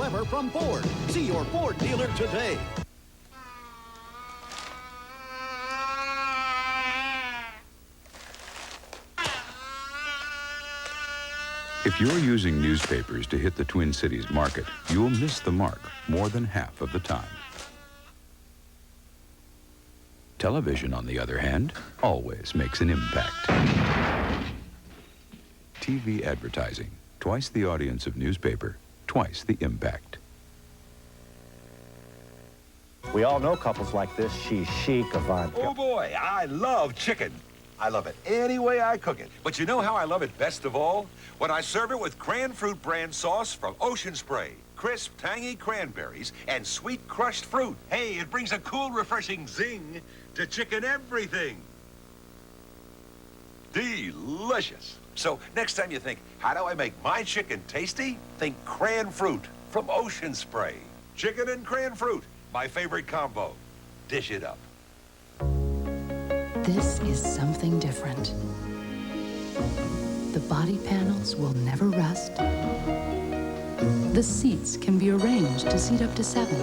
ever from Ford. See your Ford dealer today. If you're using newspapers to hit the Twin Cities market, you'll miss the mark more than half of the time. Television, on the other hand, always makes an impact. TV advertising, twice the audience of newspaper, twice the impact. We all know couples like this. She's chic, Avant. Oh boy, I love chicken. I love it any way I cook it. But you know how I love it best of all? When I serve it with cran fruit brand sauce from Ocean Spray. Crisp, tangy cranberries and sweet crushed fruit. Hey, it brings a cool, refreshing zing to chicken everything. Delicious. So next time you think, how do I make my chicken tasty? Think cran fruit from Ocean Spray. Chicken and cran fruit, my favorite combo. Dish it up. This is something different. The body panels will never rust. The seats can be arranged to seat up to 7.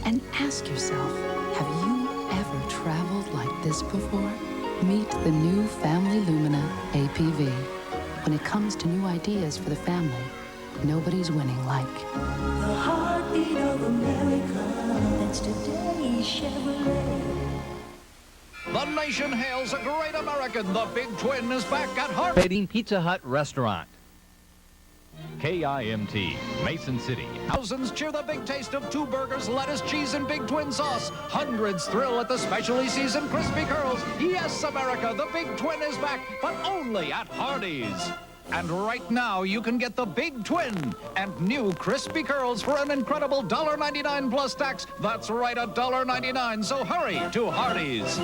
And ask yourself, have you ever traveled like this before? Meet the new Family Lumina APV. When it comes to new ideas for the family, nobody's winning like the heartbeat of America. That's today's Chevrolet. The nation hails a great American. The Big Twin is back at Hennepin Pizza Hut restaurant. KIMT, Mason City. Thousands cheer the big taste of 2 burgers, lettuce, cheese, and Big Twin sauce. Hundreds thrill at the specially seasoned crispy curls. Yes, America, the Big Twin is back, but only at Hardee's. And right now, you can get the Big Twin and new crispy curls for an incredible $1.99 plus tax. That's right, $1.99. So hurry to Hardee's.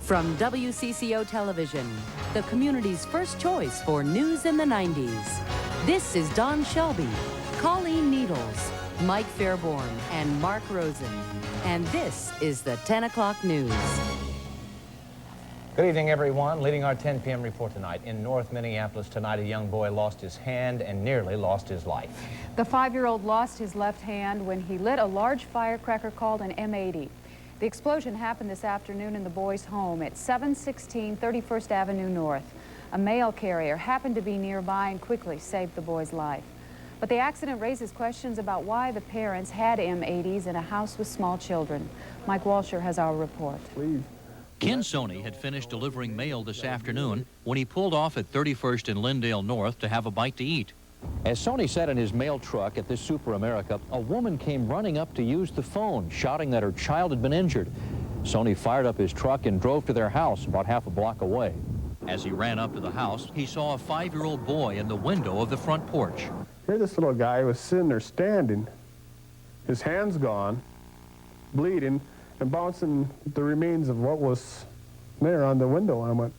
From WCCO Television, the community's first choice for news in the 90s. This is Don Shelby, Colleen Needles, Mike Fairborn, and Mark Rosen. And this is the 10 o'clock news. Good evening, everyone. Leading our 10 p.m. report tonight. In North Minneapolis tonight, a young boy lost his hand and nearly lost his life. The 5-year-old lost his left hand when he lit a large firecracker called an M80. The explosion happened this afternoon in the boy's home at 716 31st Avenue North. A mail carrier happened to be nearby and quickly saved the boy's life. But the accident raises questions about why the parents had M80s in a house with small children. Mike Walsher has our report. Please. Ken Sony had finished delivering mail this afternoon when he pulled off at 31st and Lindale North to have a bite to eat. As Sony sat in his mail truck at this Super America, a woman came running up to use the phone, shouting that her child had been injured. Sony fired up his truck and drove to their house about half a block away. As he ran up to the house, he saw a 5-year-old boy in the window of the front porch. Here this little guy was sitting there standing, his hand's gone, bleeding, and bouncing the remains of what was there on the window. I went,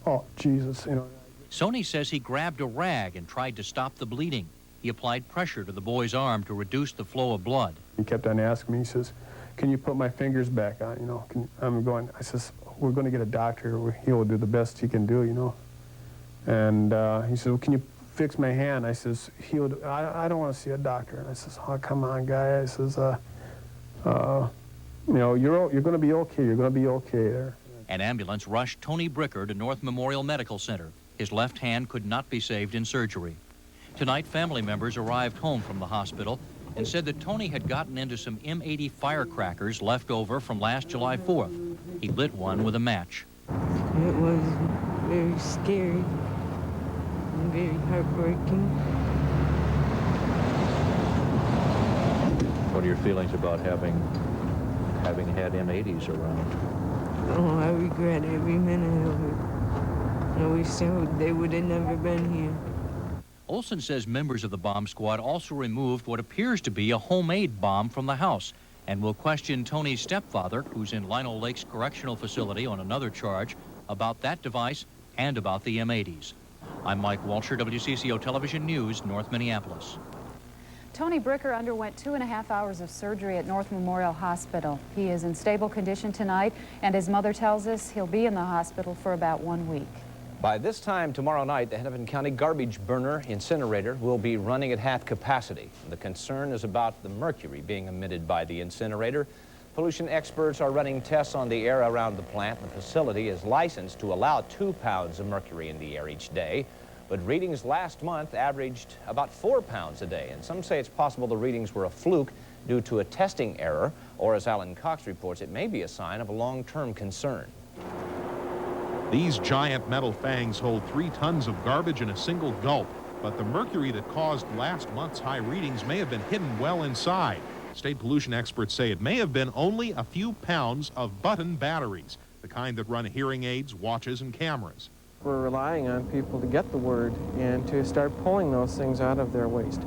oh, Jesus, you know. Sony says he grabbed a rag and tried to stop the bleeding. He applied pressure to the boy's arm to reduce the flow of blood. He kept on asking me, he says, can you put my fingers back on, you know? I'm going, I says, we're going to get a doctor. He will do the best he can do, you know. And he said, well, can you fix my hand? I says, I don't want to see a doctor. And I says, oh, come on, guy. I says, you know, you're going to be okay. You're going to be okay there. An ambulance rushed Tony Bricker to North Memorial Medical Center. His left hand could not be saved in surgery. Tonight, family members arrived home from the hospital and said that Tony had gotten into some M80 firecrackers left over from last July 4th. He lit one with a match. It was very scary and very heartbreaking. What are your feelings about having had M80s around? Oh, I regret every minute of it. I wish they would have never been here. Olson says members of the bomb squad also removed what appears to be a homemade bomb from the house and will question Tony's stepfather, who's in Lino Lakes Correctional Facility on another charge, about that device and about the M80s. I'm Mike Walsher, WCCO Television News, North Minneapolis. Tony Bricker underwent 2.5 hours of surgery at North Memorial Hospital. He is in stable condition tonight, and his mother tells us he'll be in the hospital for about 1 week. By this time tomorrow night, the Hennepin County garbage burner incinerator will be running at half capacity. The concern is about the mercury being emitted by the incinerator. Pollution experts are running tests on the air around the plant. The facility is licensed to allow 2 pounds of mercury in the air each day, but readings last month averaged about 4 pounds a day. And some say it's possible the readings were a fluke due to a testing error, or as Alan Cox reports, it may be a sign of a long-term concern. These giant metal fangs hold 3 tons of garbage in a single gulp, but the mercury that caused last month's high readings may have been hidden well inside. State pollution experts say it may have been only a few pounds of button batteries, the kind that run hearing aids, watches, and cameras. We're relying on people to get the word and to start pulling those things out of their waste.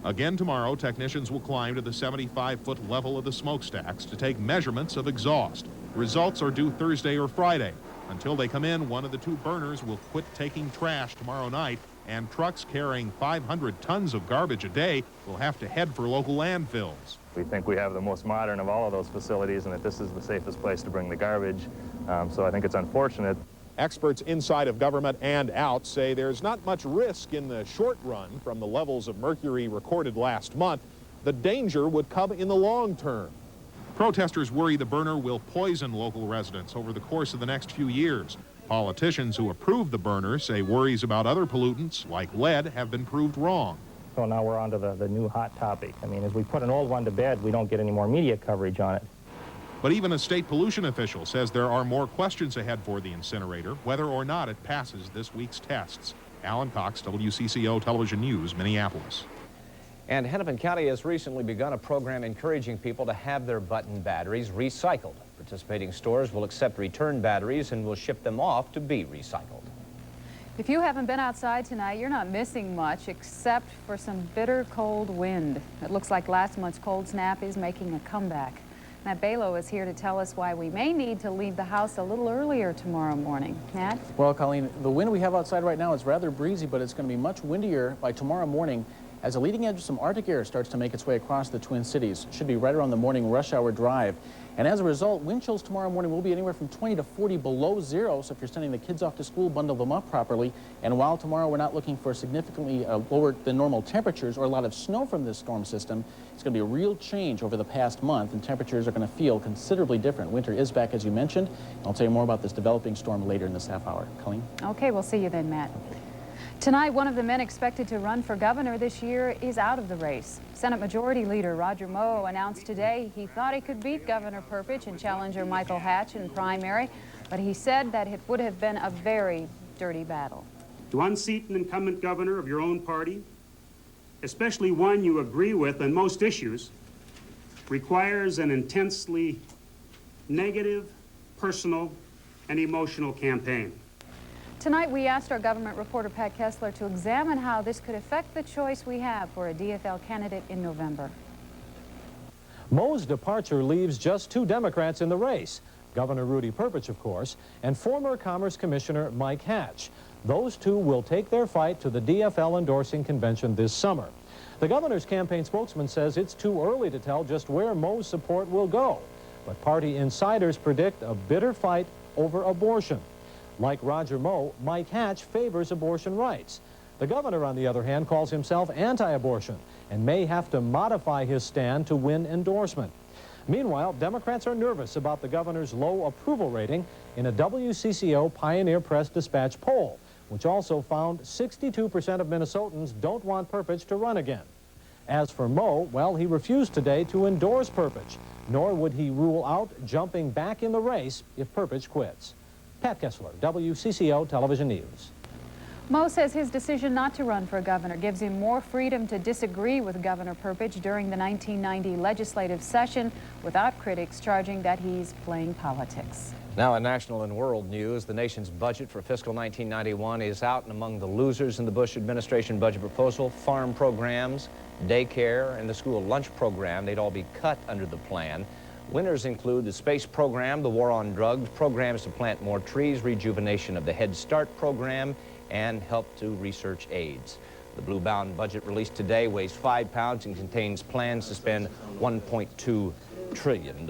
Again tomorrow, technicians will climb to the 75-foot level of the smokestacks to take measurements of exhaust. Results are due Thursday or Friday. Until they come in, one of the 2 burners will quit taking trash tomorrow night, and trucks carrying 500 tons of garbage a day will have to head for local landfills. We think we have the most modern of all of those facilities and that this is the safest place to bring the garbage, so I think it's unfortunate. Experts inside of government and out say there's not much risk in the short run from the levels of mercury recorded last month. The danger would come in the long term. Protesters worry the burner will poison local residents over the course of the next few years. Politicians who approve the burner say worries about other pollutants, like lead, have been proved wrong. So now we're on to the new hot topic. I mean, as we put an old one to bed, we don't get any more media coverage on it. But even a state pollution official says there are more questions ahead for the incinerator, whether or not it passes this week's tests. Alan Cox, WCCO Television News, Minneapolis. And Hennepin County has recently begun a program encouraging people to have their button batteries recycled. Participating stores will accept return batteries and will ship them off to be recycled. If you haven't been outside tonight, you're not missing much except for some bitter cold wind. It looks like last month's cold snap is making a comeback. Matt Balo is here to tell us why we may need to leave the house a little earlier tomorrow morning. Matt? Well, Colleen, the wind we have outside right now is rather breezy, but it's going to be much windier by tomorrow morning as the leading edge of some Arctic air starts to make its way across the Twin Cities. Should be right around the morning rush hour drive. And as a result, wind chills tomorrow morning will be anywhere from 20 to 40 below zero. So if you're sending the kids off to school, bundle them up properly. And while tomorrow we're not looking for significantly lower than normal temperatures or a lot of snow from this storm system, it's going to be a real change over the past month, and temperatures are going to feel considerably different. Winter is back, as you mentioned. I'll tell you more about this developing storm later in this half hour. Colleen? Okay, we'll see you then, Matt. Tonight, one of the men expected to run for governor this year is out of the race. Senate Majority Leader Roger Moe announced today he thought he could beat Governor Perpich and challenger Michael Hatch in primary, but he said that it would have been a very dirty battle. To unseat an incumbent governor of your own party, especially one you agree with on most issues, requires an intensely negative, personal, and emotional campaign. Tonight, we asked our government reporter Pat Kessler to examine how this could affect the choice we have for a DFL candidate in November. Moe's departure leaves just 2 Democrats in the race, Governor Rudy Perpich, of course, and former Commerce Commissioner Mike Hatch. Those 2 will take their fight to the DFL endorsing convention this summer. The governor's campaign spokesman says it's too early to tell just where Moe's support will go, but party insiders predict a bitter fight over abortion. Like Roger Moe, Mike Hatch favors abortion rights. The governor, on the other hand, calls himself anti-abortion and may have to modify his stand to win endorsement. Meanwhile, Democrats are nervous about the governor's low approval rating in a WCCO Pioneer Press Dispatch poll, which also found 62% of Minnesotans don't want Perpich to run again. As for Moe, well, he refused today to endorse Perpich, nor would he rule out jumping back in the race if Perpich quits. Pat Kessler, WCCO Television News. Moe says his decision not to run for governor gives him more freedom to disagree with Governor Perpich during the 1990 legislative session without critics charging that he's playing politics. Now in national and world news, the nation's budget for fiscal 1991 is out, and among the losers in the Bush administration budget proposal, farm programs, daycare, and the school lunch program, they'd all be cut under the plan. Winners include the space program, the war on drugs, programs to plant more trees, rejuvenation of the Head Start program, and help to research AIDS. The blue-bound budget released today weighs 5 pounds and contains plans to spend $1.2 trillion.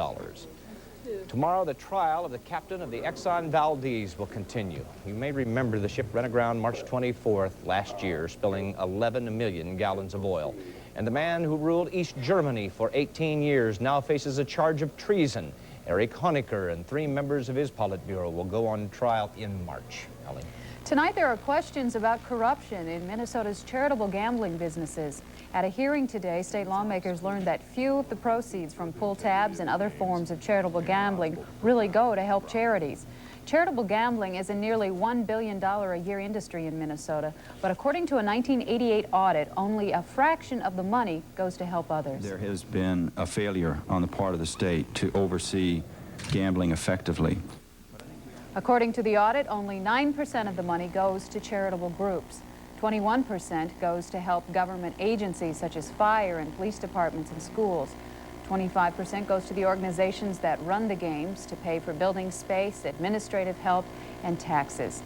Tomorrow, the trial of the captain of the Exxon Valdez will continue. You may remember the ship ran aground March 24th last year, spilling 11 million gallons of oil. And the man who ruled East Germany for 18 years now faces a charge of treason. Erich Honecker and 3 members of his Politburo will go on trial in March. Ellie. Tonight, there are questions about corruption in Minnesota's charitable gambling businesses. At a hearing today, state lawmakers learned that few of the proceeds from pull tabs and other forms of charitable gambling really go to help charities. Charitable gambling is a nearly $1 billion a year industry in Minnesota, but according to a 1988 audit, only a fraction of the money goes to help others. There has been a failure on the part of the state to oversee gambling effectively. According to the audit, only 9% of the money goes to charitable groups. 21% goes to help government agencies such as fire and police departments and schools. 25% goes to the organizations that run the games to pay for building space, administrative help, and taxes.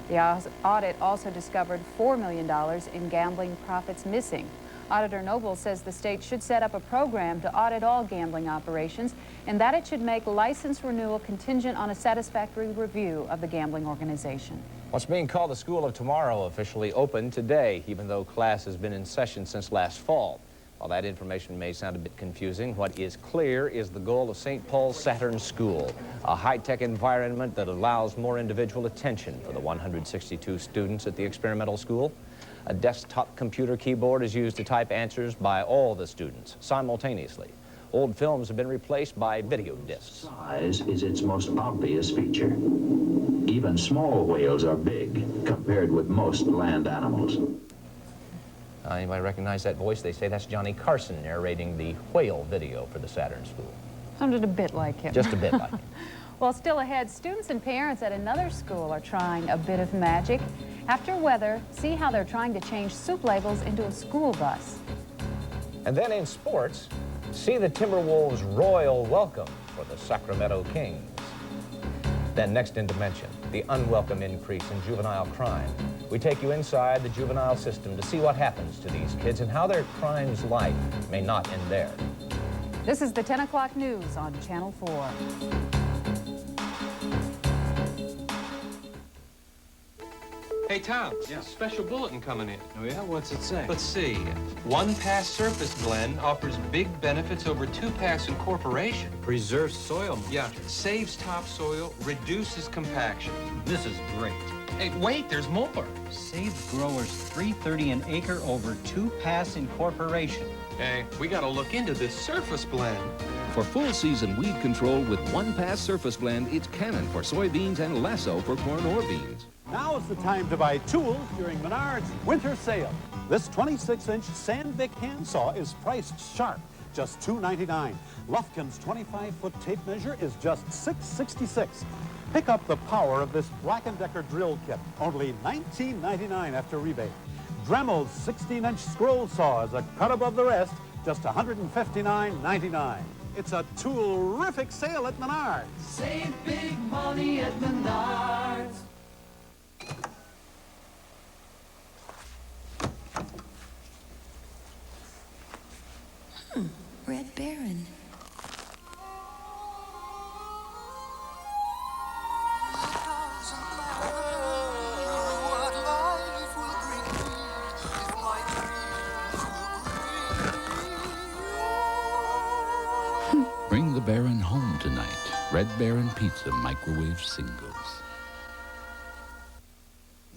The audit also discovered $4 million in gambling profits missing. Auditor Noble says the state should set up a program to audit all gambling operations and that it should make license renewal contingent on a satisfactory review of the gambling organization. What's being called the School of Tomorrow officially opened today, even though class has been in session since last fall. While that information may sound a bit confusing, what is clear is the goal of St. Paul's Saturn School, a high-tech environment that allows more individual attention for the 162 students at the experimental school. A desktop computer keyboard is used to type answers by all the students simultaneously. Old films have been replaced by video discs. Size is its most obvious feature. Even small whales are big compared with most land animals. Anybody recognize that voice? They say that's Johnny Carson narrating the whale video for the Saturn School. Sounded a bit like him. Just a bit like him. Well, still ahead, students and parents at another school are trying a bit of magic. After weather, see how they're trying to change soup labels into a school bus. And then in sports, see the Timberwolves' royal welcome for the Sacramento Kings. Then next in Dimension, the unwelcome increase in juvenile crime. We take you inside the juvenile system to see what happens to these kids and how their crime's life may not end there. This is the 10 o'clock news on Channel 4. Hey, Tom. Yeah. Special bulletin coming in. Oh, yeah? What's it say? Let's see. One-pass surface blend offers big benefits over two-pass incorporation. Preserves soil moisture. Yeah. Saves topsoil, reduces compaction. This is great. Hey, wait, there's more. Saves growers $3.30 an acre over two-pass incorporation. Hey, we gotta look into this surface blend. For full-season weed control with one-pass surface blend, it's Cannon for soybeans and Lasso for corn or beans. Now is the time to buy tools during Menards' winter sale. This 26-inch Sandvik handsaw is priced sharp, just $2.99. Lufkin's 25-foot tape measure is just $6.66. Pick up the power of this Black & Decker drill kit, only $19.99 after rebate. Dremel's 16-inch scroll saw is a cut above the rest, just $159.99. It's a tool-rific sale at Menards. Save big money at Menards. Red Baron. Bring the Baron home tonight. Red Baron Pizza microwave singles.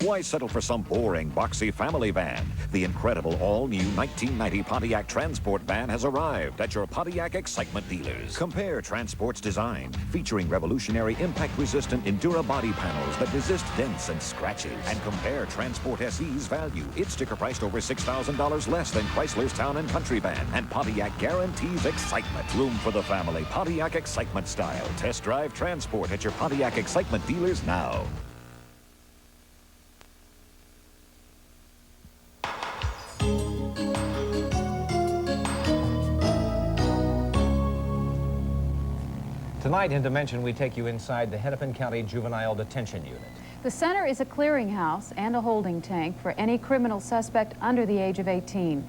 Why settle for some boring, boxy family van? The incredible all-new 1990 Pontiac Transport van has arrived at your Pontiac Excitement dealers. Compare Transport's design, featuring revolutionary impact-resistant Endura body panels that resist dents and scratches. And compare Transport SE's value. It's sticker priced over $6,000 less than Chrysler's Town and Country van. And Pontiac guarantees excitement. Room for the family. Pontiac Excitement style. Test drive Transport at your Pontiac Excitement dealers now. Tonight in Dimension, we take you inside the Hennepin County Juvenile Detention Unit. The center is a clearinghouse and a holding tank for any criminal suspect under the age of 18.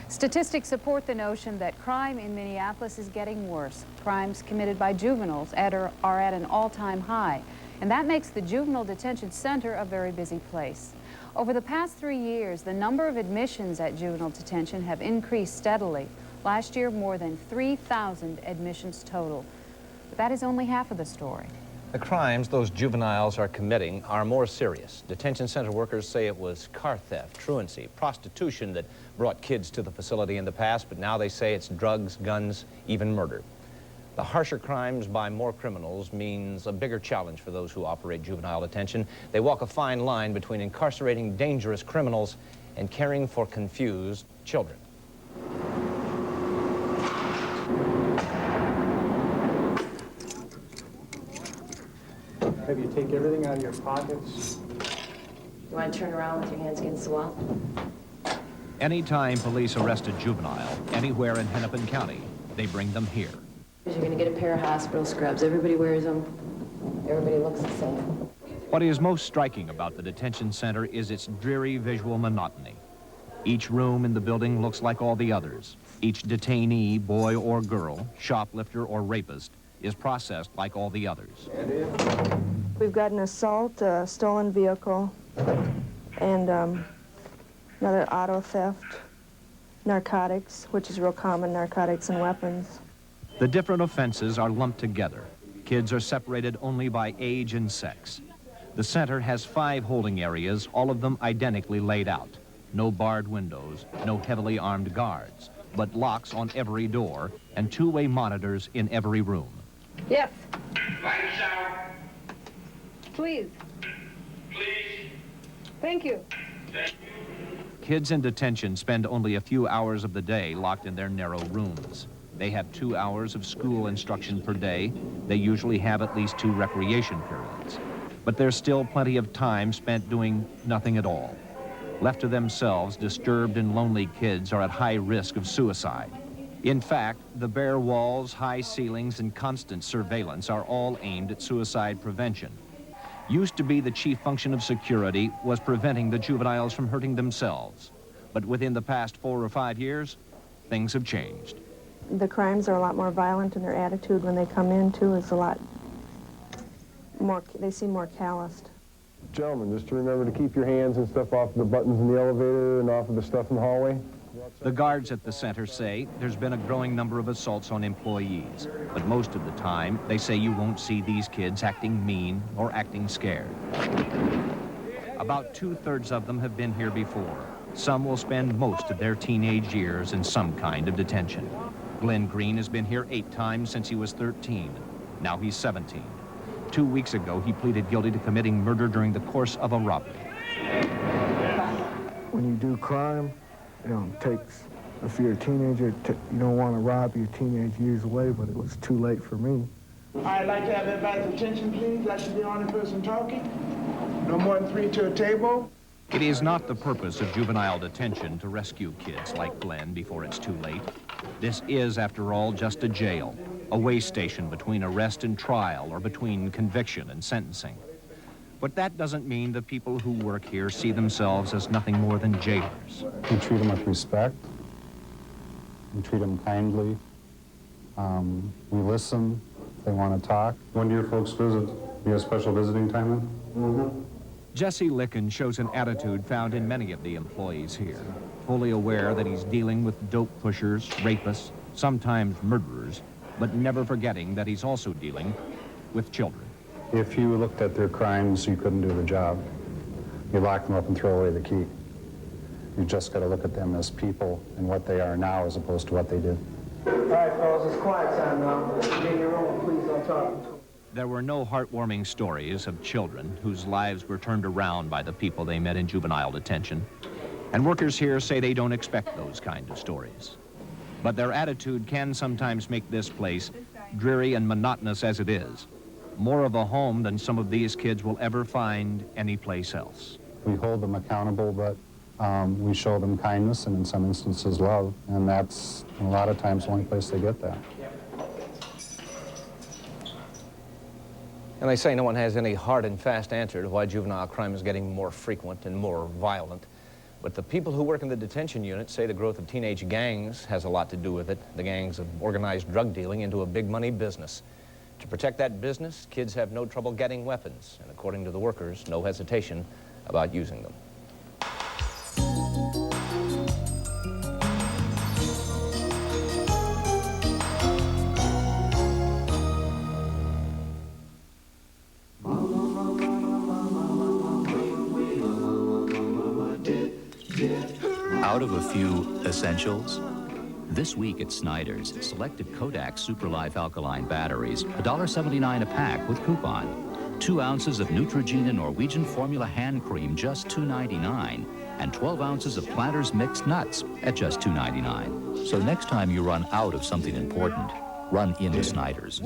Statistics support the notion that crime in Minneapolis is getting worse. Crimes committed by juveniles are at an all-time high, and that makes the Juvenile Detention Center a very busy place. Over the past 3 years, the number of admissions at juvenile detention have increased steadily. Last year, more than 3,000 admissions total. But that is only half of the story. The crimes those juveniles are committing are more serious. Detention center workers say it was car theft, truancy, prostitution that brought kids to the facility in the past, but now they say it's drugs, guns, even murder. The harsher crimes by more criminals means a bigger challenge for those who operate juvenile detention. They walk a fine line between incarcerating dangerous criminals and caring for confused children. Have you take everything out of your pockets? You want to turn around with your hands against the wall? Anytime police arrest a juvenile anywhere in Hennepin County, they bring them here. You're going to get a pair of hospital scrubs. Everybody wears them. Everybody looks the same. What is most striking about the detention center is its dreary visual monotony. Each room in the building looks like all the others. Each detainee, boy or girl, shoplifter or rapist, is processed like all the others. We've got an assault, a stolen vehicle, and another auto theft, narcotics, which is real common, narcotics and weapons. The different offenses are lumped together. Kids are separated only by age and sex. The center has 5 holding areas, all of them identically laid out. No barred windows, no heavily armed guards, but locks on every door and 2-way monitors in every room. Yes. Lights out. Please. Please. Thank you. Thank you. Kids in detention spend only a few hours of the day locked in their narrow rooms. They have 2 hours of school instruction per day. They usually have at least 2 recreation periods. But there's still plenty of time spent doing nothing at all. Left to themselves, disturbed and lonely kids are at high risk of suicide. In fact, the bare walls, high ceilings, and constant surveillance are all aimed at suicide prevention. Used to be the chief function of security was preventing the juveniles from hurting themselves. But within the past 4 or 5 years, things have changed. The crimes are a lot more violent, and their attitude when they come in, too, is a lot more, they seem more calloused. Gentlemen, just to remember to keep your hands and stuff off the buttons in the elevator and off of the stuff in the hallway. The guards at the center say there's been a growing number of assaults on employees, but most of the time they say you won't see these kids acting mean or acting scared. About 2/3 of them have been here before. Some will spend most of their teenage years in some kind of detention. Glenn Green has been here 8 times since he was 13. Now he's 17. 2 weeks ago, he pleaded guilty to committing murder during the course of a robbery. When you do crime, it takes, if you're a teenager, you don't want to rob your teenage years away, but it was too late for me. I'd like to have everybody's attention, please. I should be the only person talking. No more than 3 to a table. It is not the purpose of juvenile detention to rescue kids like Glenn before it's too late. This is, after all, just a jail, a way station between arrest and trial or between conviction and sentencing. But that doesn't mean the people who work here see themselves as nothing more than jailers. We treat them with respect. We treat them kindly. We listen if they want to talk. When do your folks visit? You have special visiting time then? Mm-hmm. Jesse Licken shows an attitude found in many of the employees here, fully aware that he's dealing with dope pushers, rapists, sometimes murderers, but never forgetting that he's also dealing with children. If you looked at their crimes, you couldn't do the job. You lock them up and throw away the key. You just got to look at them as people and what they are now as opposed to what they did. All right, fellas, it's quiet time now. Get in your room, please don't talk. There were no heartwarming stories of children whose lives were turned around by the people they met in juvenile detention. And workers here say they don't expect those kind of stories. But their attitude can sometimes make this place, dreary and monotonous as it is, more of a home than some of these kids will ever find anyplace else. We hold them accountable, but we show them kindness and in some instances love, and that's a lot of times the only place they get that. And they say no one has any hard and fast answer to why juvenile crime is getting more frequent and more violent. But the people who work in the detention unit say the growth of teenage gangs has a lot to do with it. The gangs of organized drug dealing into a big money business. To protect that business, kids have no trouble getting weapons, and according to the workers, no hesitation about using them. Out of a few essentials, this week at Snyder's, selected Kodak Super Life alkaline batteries, $1.79 a pack with coupon. 2 ounces of Neutrogena Norwegian Formula hand cream, just $2.99, and 12 ounces of Planters mixed nuts at just $2.99. So next time you run out of something important, run into Snyder's.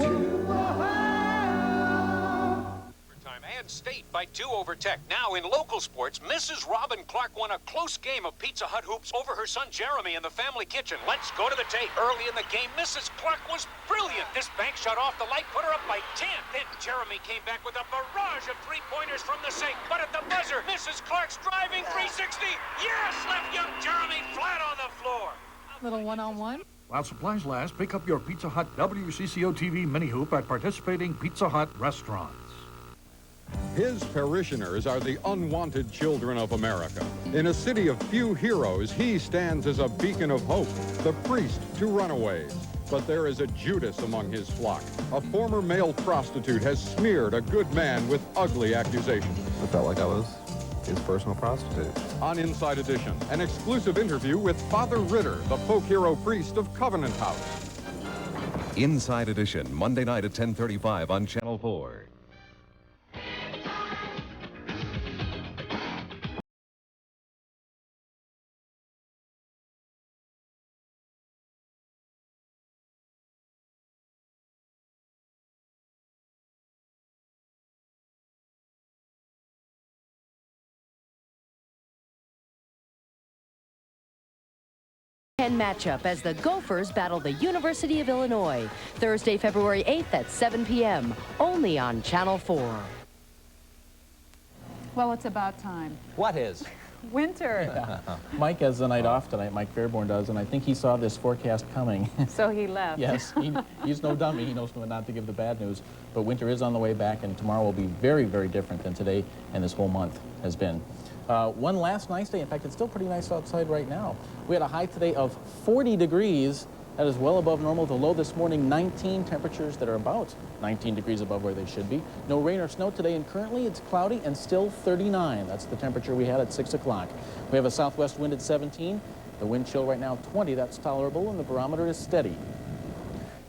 State by 2 over Tech. Now in local sports, Mrs. Robin Clark won a close game of Pizza Hut hoops over her son Jeremy in the family kitchen. Let's go to the tape. Early in the game, Mrs. Clark was brilliant. This bank shut off the light, put her up by 10. Then Jeremy came back with a barrage of 3-pointers from the sink. But at the buzzer, Mrs. Clark's driving 360. Yes, left young Jeremy flat on the floor. Little one-on-one. While supplies last, pick up your Pizza Hut WCCO TV mini hoop at participating Pizza Hut restaurants. His parishioners are the unwanted children of America. In a city of few heroes, he stands as a beacon of hope, the priest to runaways. But there is a Judas among his flock. A former male prostitute has smeared a good man with ugly accusations. I felt like I was his personal prostitute. On Inside Edition, an exclusive interview with Father Ritter, the folk hero priest of Covenant House. Inside Edition, Monday night at 10:35 on Channel 4. Matchup as the Gophers battle the University of Illinois. Thursday, February 8th at 7 p.m. only on Channel 4. Well, it's about time. What is? Winter. Mike has the night off tonight, Mike Fairborn does, and I think he saw this forecast coming. So he left. Yes, he's no dummy. He knows not to give the bad news. But winter is on the way back, and tomorrow will be very, very different than today and this whole month has been. One last nice day. In fact, it's still pretty nice outside right now. We had a high today of 40 degrees. That is well above normal. The low this morning, 19. Temperatures that are about 19 degrees above where they should be. No rain or snow today, and currently it's cloudy and still 39. That's the temperature we had at 6 o'clock. We have a southwest wind at 17. The wind chill right now 20. That's tolerable, and the barometer is steady.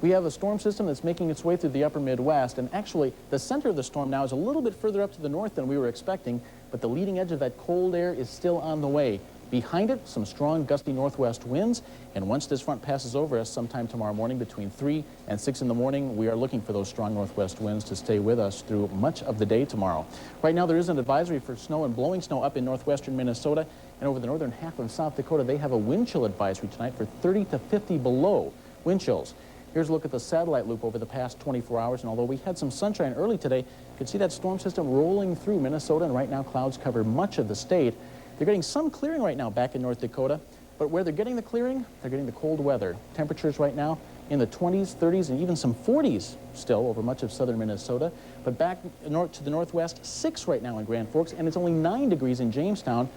We have a storm system that's making its way through the upper Midwest, and actually the center of the storm now is a little bit further up to the north than we were expecting, but the leading edge of that cold air is still on the way. Behind it, some strong gusty northwest winds, and once this front passes over us sometime tomorrow morning between 3 and 6 in the morning, we are looking for those strong northwest winds to stay with us through much of the day tomorrow. Right now there is an advisory for snow and blowing snow up in northwestern Minnesota, and over the northern half of South Dakota they have a wind chill advisory tonight for 30 to 50 below wind chills. Here's a look at the satellite loop over the past 24 hours, and although we had some sunshine early today, you can see that storm system rolling through Minnesota, and right now clouds cover much of the state. They're getting some clearing right now back in North Dakota, but where they're getting the clearing, they're getting the cold weather. Temperatures right now in the 20s, 30s, and even some 40s still over much of southern Minnesota. But back north to the northwest, 6 right now in Grand Forks, and it's only 9 degrees in Jamestown.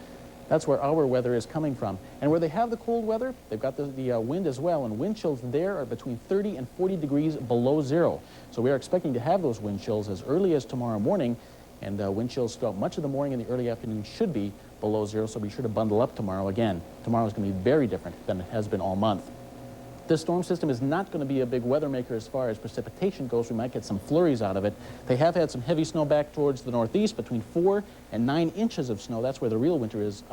That's where our weather is coming from. And where they have the cold weather, they've got the wind as well, and wind chills there are between 30 and 40 degrees below zero. So we are expecting to have those wind chills as early as tomorrow morning, and wind chills throughout much of the morning and the early afternoon should be below zero, so be sure to bundle up tomorrow again. Tomorrow is going to be very different than it has been all month. This storm system is not going to be a big weather maker as far as precipitation goes. We might get some flurries out of it. They have had some heavy snow back towards the northeast, between 4 and 9 inches of snow. That's where the real winter is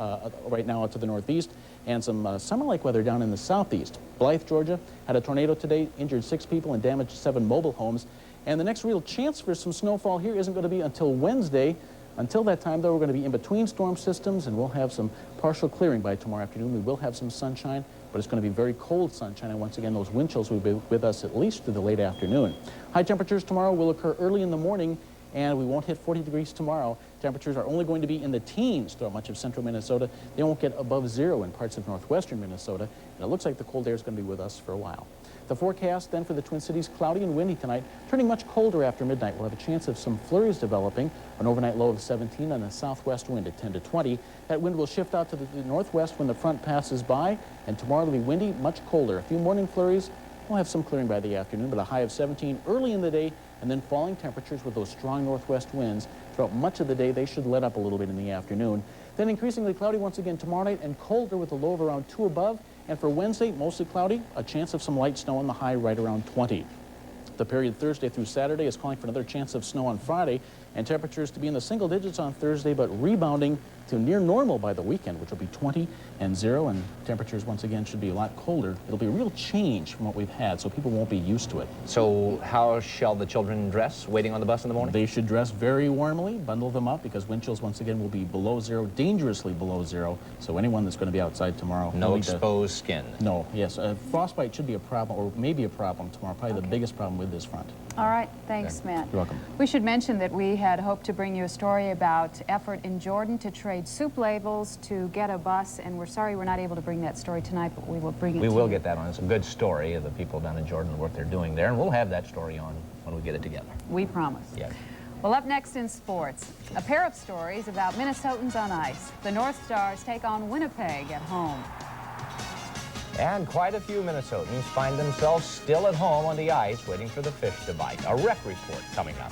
right now out to the northeast, and some summer-like weather down in the southeast. Blythe, Georgia, had a tornado today, injured 6 people and damaged 7 mobile homes. And the next real chance for some snowfall here isn't going to be until Wednesday. Until that time, though, we're going to be in between storm systems, and we'll have some partial clearing by tomorrow afternoon. We will have some sunshine, but it's going to be very cold sunshine, and once again, those wind chills will be with us at least through the late afternoon. High temperatures tomorrow will occur early in the morning and we won't hit 40 degrees tomorrow. Temperatures are only going to be in the teens throughout much of central Minnesota. They won't get above 0 in parts of northwestern Minnesota, and it looks like the cold air is going to be with us for a while. The forecast then for the Twin Cities, cloudy and windy tonight, turning much colder after midnight. We'll have a chance of some flurries developing, an overnight low of 17 and a southwest wind at 10 to 20. That wind will shift out to the northwest when the front passes by, and tomorrow it'll be windy, much colder. A few morning flurries. We'll have some clearing by the afternoon, but a high of 17 early in the day, and then falling temperatures with those strong northwest winds. Throughout much of the day, they should let up a little bit in the afternoon. Then increasingly cloudy once again tomorrow night, and colder with a low of around 2 above. And for Wednesday, mostly cloudy, a chance of some light snow on the high right around 20. The period Thursday through Saturday is calling for another chance of snow on Friday, and temperatures to be in the single digits on Thursday, but rebounding to near normal by the weekend, which will be 20 and 0, and temperatures once again should be a lot colder. It'll be a real change from what we've had, so people won't be used to it. So how shall the children dress waiting on the bus in the morning? They should dress very warmly, bundle them up, because wind chills once again will be below 0, dangerously below 0. So anyone that's going to be outside tomorrow... No exposed skin. No, yes. Frostbite should be a problem, or maybe a problem tomorrow, probably the biggest problem with this front. All right, thanks, Matt. You're welcome. We should mention that we had hoped to bring you a story about effort in Jordan to trade soup labels to get a bus, and we're sorry we're not able to bring that story tonight, but we will bring it to you. We will get that on. It's a good story of the people down in Jordan, the work they're doing there, and we'll have that story on when we get it together. We promise. Yes. Well, up next in sports, a pair of stories about Minnesotans on ice. The North Stars take on Winnipeg at home. And quite a few Minnesotans find themselves still at home on the ice waiting for the fish to bite. A rec report coming up.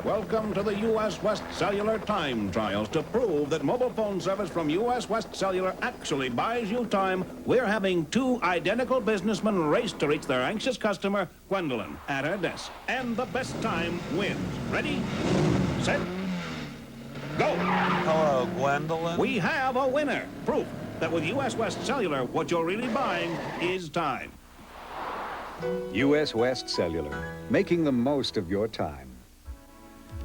Welcome to the U.S. West Cellular time trials. To prove that mobile phone service from U.S. West Cellular actually buys you time, we're having two identical businessmen race to reach their anxious customer, Gwendolyn, at her desk. And the best time wins. Ready, set, go. Hello, Gwendolyn. We have a winner. Proof that with U.S. West Cellular, what you're really buying is time. U.S. West Cellular, making the most of your time.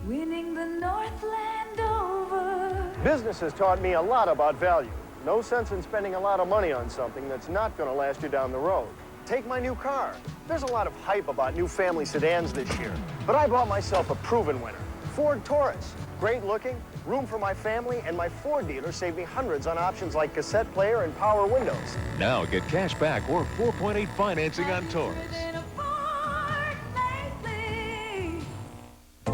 Winning the Northland over. Business has taught me a lot about value. No sense in spending a lot of money on something that's not going to last you down the road. Take my new car. There's a lot of hype about new family sedans this year, but I bought myself a proven winner. Ford Taurus. Great looking, room for my family, and my Ford dealer saved me hundreds on options like cassette player and power windows. Now get cash back or 4.8 financing on Taurus.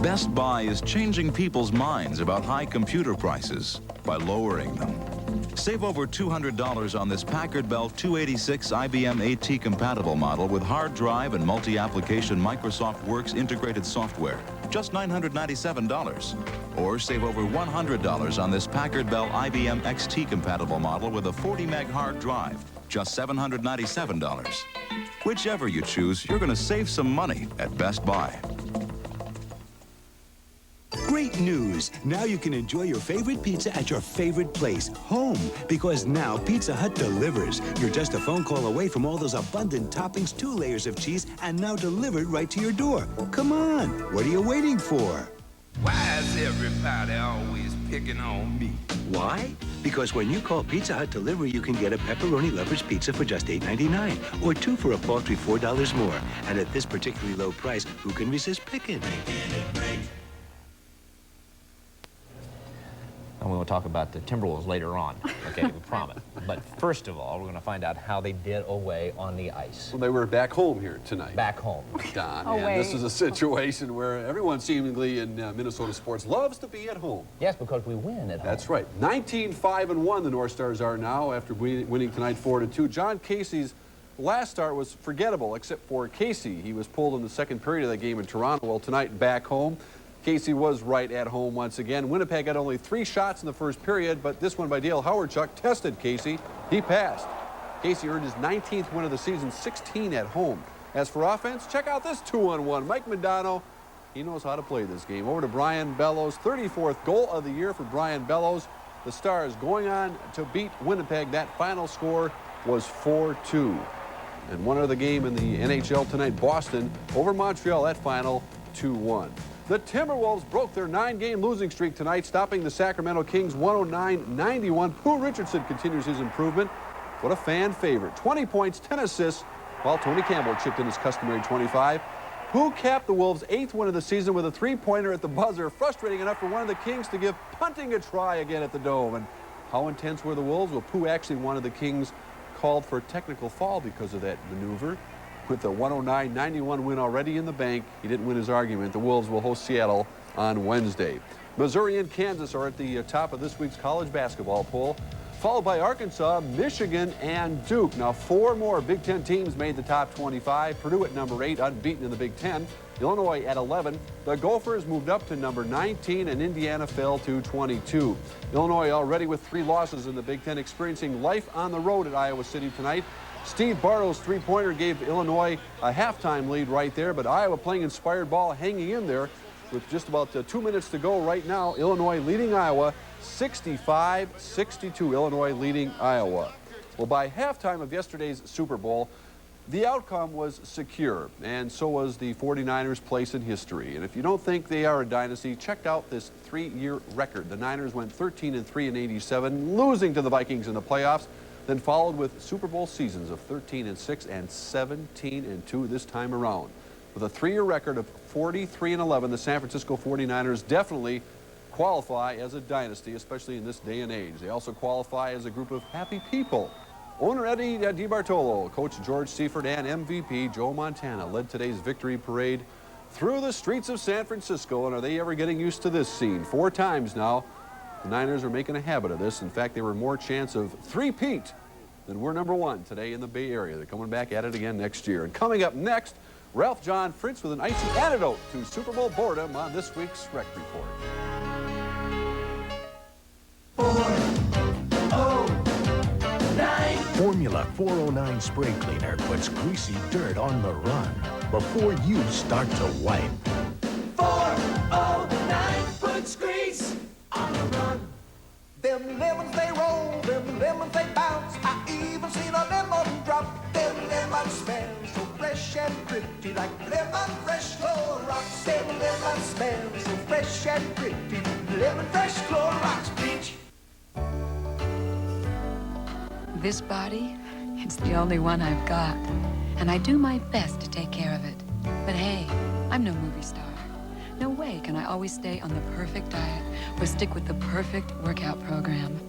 Best Buy is changing people's minds about high computer prices by lowering them. Save over $200 on this Packard Bell 286 IBM AT compatible model with hard drive and multi-application Microsoft Works integrated software. Just $997. Or save over $100 on this Packard Bell IBM XT compatible model with a 40 meg hard drive. Just $797. Whichever you choose, you're going to save some money at Best Buy. Great news! Now you can enjoy your favorite pizza at your favorite place, home. Because now Pizza Hut delivers. You're just a phone call away from all those abundant toppings, 2 layers of cheese, and now delivered right to your door. Come on, what are you waiting for? Why is everybody always picking on me? Why? Because when you call Pizza Hut Delivery, you can get a pepperoni lovers pizza for just $8.99, or 2 for a paltry $4 more. And at this particularly low price, who can resist picking? And we will talk about the Timberwolves later on, okay, we promise. But first of all, we're going to find out how they did away on the ice. Well, they were back home here tonight. Back home. Don, Away. and this is a situation where everyone seemingly in Minnesota sports loves to be at home. Yes, because we win at home. That's right. 19-5-1 the North Stars are now after winning tonight 4-2. John Casey's last start was forgettable, except for Casey. He was pulled in the second period of that game in Toronto. Well, tonight back home. Casey was right at home once again. Winnipeg had only 3 shots in the first period, but this one by Dale Howardchuk tested Casey. He passed. Casey earned his 19th win of the season, 16 at home. As for offense, check out this 2-on-1. Mike Modano, he knows how to play this game. Over to Brian Bellows, 34th goal of the year for Brian Bellows. The Stars going on to beat Winnipeg. That final score was 4-2. And one other game in the NHL tonight, Boston over Montreal, that final 2-1. The Timberwolves broke their 9-game losing streak tonight, stopping the Sacramento Kings 109-91. Pooh Richardson continues his improvement. What a fan favorite. 20 points, 10 assists, Well, Tony Campbell chipped in his customary 25. Who capped the Wolves' 8th win of the season with a three-pointer at the buzzer, frustrating enough for one of the Kings to give punting a try again at the Dome. And how intense were the Wolves? Well, Pooh actually wanted the Kings called for a technical foul because of that maneuver. With the 109-91 win already in the bank, he didn't win his argument. The Wolves will host Seattle on Wednesday. Missouri and Kansas are at the top of this week's college basketball poll, followed by Arkansas, Michigan, and Duke. Now, 4 more Big Ten teams made the top 25. Purdue at number 8, unbeaten in the Big Ten. Illinois at 11. The Gophers moved up to number 19, and Indiana fell to 22. Illinois already with 3 losses in the Big Ten, experiencing life on the road at Iowa City tonight. Steve Bartow's three-pointer gave Illinois a halftime lead right there, but Iowa playing inspired ball, hanging in there with just about 2 minutes to go right now. Illinois leading Iowa 65-62. Illinois leading Iowa. Well, by halftime of yesterday's Super Bowl, the outcome was secure, and so was the 49ers' place in history. And if you don't think they are a dynasty, check out this 3-year record. The Niners went 13-3 in '87, losing to the Vikings in the playoffs, then followed with Super Bowl seasons of 13-6 and 17-2 this time around. With a 3-year record of 43-11, the San Francisco 49ers definitely qualify as a dynasty, especially in this day and age. They also qualify as a group of happy people. Owner Eddie DiBartolo, Coach George Seifert, and MVP Joe Montana led today's victory parade through the streets of San Francisco. And are they ever getting used to this scene? 4 times now, the Niners are making a habit of this. In fact, they were more chance of three-peat than we're number 1 today in the Bay Area. They're coming back at it again next year. And coming up next, Ralph John Fritz with an icy antidote to Super Bowl boredom on this week's Rec Report. Formula 409 spray cleaner puts greasy dirt on the run before you start to wipe. 409 puts grease on the run. Them lemons they roll, them lemons they bounce. I even seen a lemon drop. Them lemons smell so fresh and pretty, like lemon fresh Clorox. Them lemons smell so fresh and pretty, lemon fresh Clorox bleach. This body, it's the only one I've got. And I do my best to take care of it. But hey, I'm no movie star. No way can I always stay on the perfect diet or stick with the perfect workout program.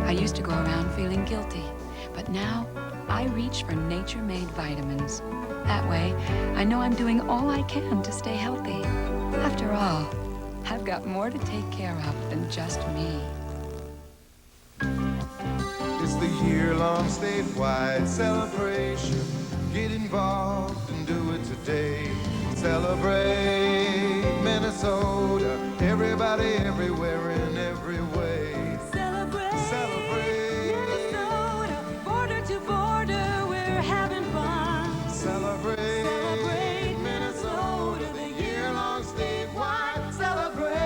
I used to go around feeling guilty, but now I reach for nature-made vitamins. That way, I know I'm doing all I can to stay healthy. After all, I've got more to take care of than just me. It's the year-long statewide celebration. Get involved and do it today. Celebrate Minnesota. Everybody, everywhere, in every way. Celebrate Minnesota, border to border, we're having fun. Celebrate Minnesota, the year-long statewide celebration.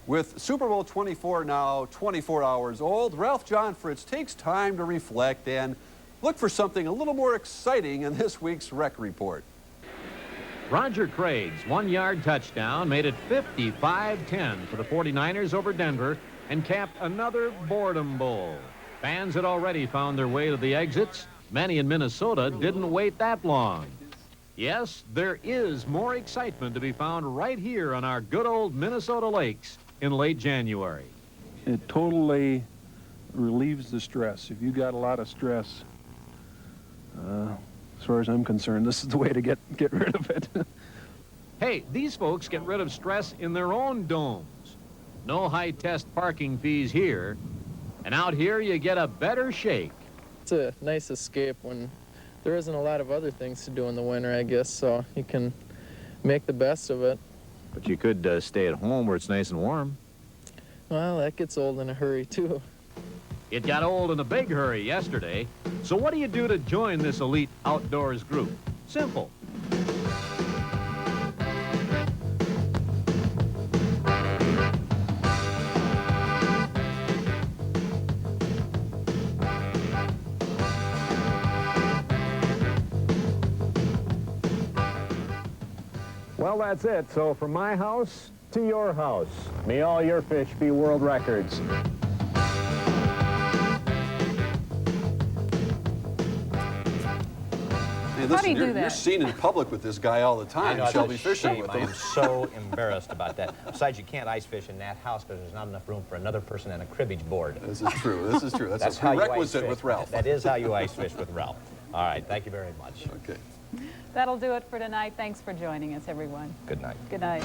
With Super Bowl 24 now 24 hours old, Ralph John Fritz takes time to reflect and look for something a little more exciting in this week's Rec Report. Roger Craig's 1-yard touchdown made it 55-10 for the 49ers over Denver and capped another boredom bowl. Fans had already found their way to the exits. Many in Minnesota didn't wait that long. Yes, there is more excitement to be found right here on our good old Minnesota lakes in late January. It totally relieves the stress. If you got a lot of stress, as far as I'm concerned, this is the way to get rid of it. Hey, these folks get rid of stress in their own domes. No high-test parking fees here. And out here, you get a better shake. It's a nice escape when there isn't a lot of other things to do in the winter, I guess, so you can make the best of it. But you could stay at home where it's nice and warm. Well, that gets old in a hurry, too. It got old in a big hurry yesterday. So what do you do to join this elite outdoors group? Simple. Well, that's it. So from my house to your house, may all your fish be world records. Hey, How do listen, you do you're that? seen in public with this guy all the I time. know, Shall it's be a fishing shame. with I him. am so embarrassed about that. Besides, you can't ice fish in that house because there's not enough room for another person and a cribbage board. This is true. This is true. That's a how you ice prerequisite fish. with Ralph. That is how you ice fish with Ralph. All right, thank you very much. Okay. That'll do it for tonight. Thanks for joining us, everyone. Good night. Good night.